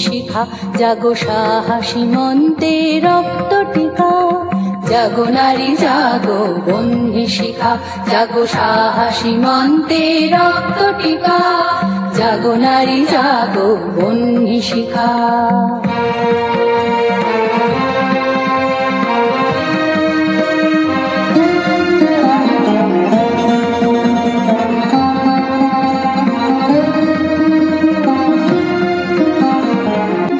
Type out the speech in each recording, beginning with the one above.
শিখা, জাগো সাহসী মন্তে রক্ত টিকা। জাগো নারী জাগো বন্ধি শিখা, জাগো সাহসী মন্তে রক্ত টিকা। জাগো নারী জাগো বন্ধি শিখা।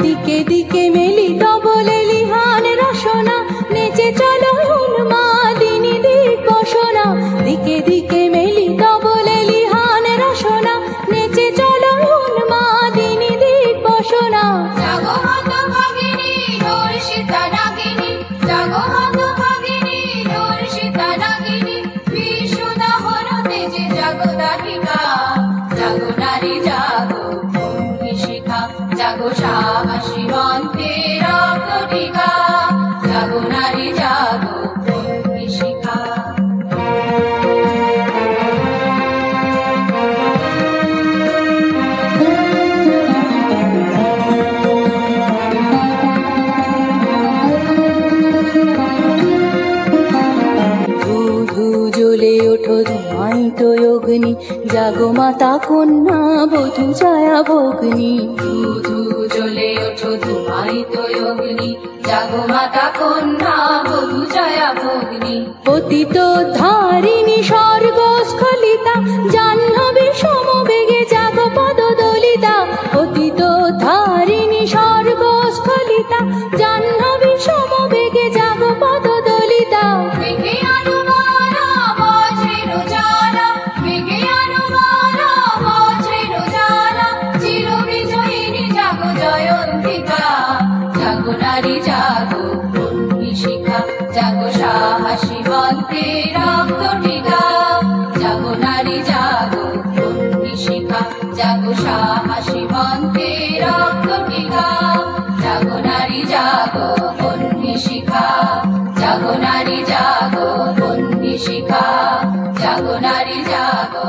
দিকে দিকে মেলিত বলে লিহান রসনা, নেচে চলো উন্মাদিনী দিগ্বসনা। দিকে দিকে মেলিত বলে লিহান রসনা, নেচে চলো উন্মাদিনী দিগ্বসনা। জাগো হতভাগিনী ধর্ষিতা নাগিনী, জাগো হতভাগিনী ধর্ষিতা নাগিনী। বিশুদাহন তেজে জাগো দাহিকা, জাগো নারী জাগো বন্ধি শিখা, জাগো সাহসী মন্তে রক্ত টিকা। জাগো নারী জাগো বন্ধি শিখা। ধূ ধূ জ্বলে ওঠো ধুমায়িত অগ্নি, জাগো মাতা কন্যা বধূ ছায়া ভগ্নি। ধূ ধূ জ্বলে ওঠো ধুমায়িত অগ্নি, জাগো মাতা কন্যা বধূ ছায়া ভগ্নি। পতিত ধারিণী স্বর্গস্খলিতা, জাহ্নবী সমবেগে জাগো পদদলিতা। পতিত ধারিণী স্বর্গস্খলিতা, জাহ্নবী সমবেগে জাগো পদদলিতা। মেঘে আনুমানা বজ্রের জ্বালা, মেঘে আনুমানা বজ্রের জ্বালা। চির বিজয়িনী জাগো জয়ন্তিকা, জাগো নারী জাগো বন্ধি শিখা, জাগো সাহসী মন্তে রক্ত টিকা। জাগো নারী জাগো বন্ধি শিখা, জাগো সাহসী মন্তে রক্ত টিকা। জাগো নারী জাগো বন্ধি শিখা, জাগো নারী জাগো বন্ধি শিখা, জাগো নারী জাগো।